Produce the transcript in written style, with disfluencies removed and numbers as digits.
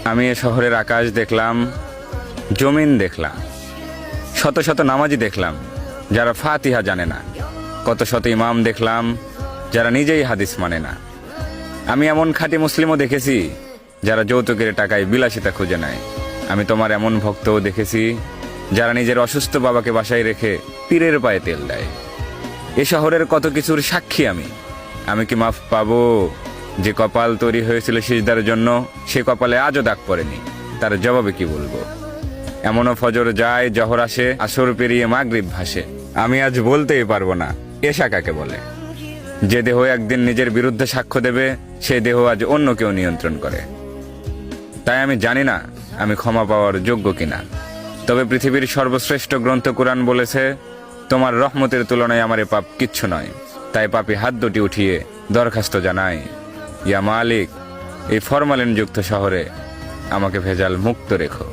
আমি এ শহরের আকাশ দেখলাম, জমিন দেখলাম, শত শত নামাজি দেখলাম যারা ফাতিহা জানে না, কত শত ইমাম দেখলাম যারা নিজেই হাদিস মানে না। আমি এমন খাঁটি মুসলিমও দেখেছি যারা যৌতুকের টাকায় বিলাসিতা খুঁজে নেয়। আমি তোমার এমন ভক্তও দেখেছি যারা নিজের অসুস্থ বাবাকে বাসায় রেখে পীরের পায়ে তেল দেয়। এ শহরের কত কিছুর সাক্ষী আমি। আমি কি মাফ পাবো? যে কপাল তৈরি হয়েছিল সিজদার জন্য, সে কপালে আজও দাগ পড়েনি, তার জবাবে কি বলবো? এমনও ফজর যায়, জহর আসে, আসর পেরিয়ে মাগরিব ভাসে, আমি আজ বলতেই পারবো না এশা কাকে বলে। যে দেহ একদিন নিজের বিরুদ্ধে সাক্ষ্য দেবে, সে দেহ আজ অন্য কেউ নিয়ন্ত্রণ করে। তাই আমি জানি না আমি ক্ষমা পাওয়ার যোগ্য কিনা। তবে পৃথিবীর সর্বশ্রেষ্ঠ গ্রন্থ কুরআন বলেছে, তোমার রহমতের তুলনায় আমার এ পাপ কিচ্ছু নয়। তাই পাপী হাত দুটি উঠিয়ে দরখাস্ত জানাই, ইয়া মালিক, এই ফরমালিন যুক্ত শহরে আমাকে ভেজাল মুক্ত রেখো।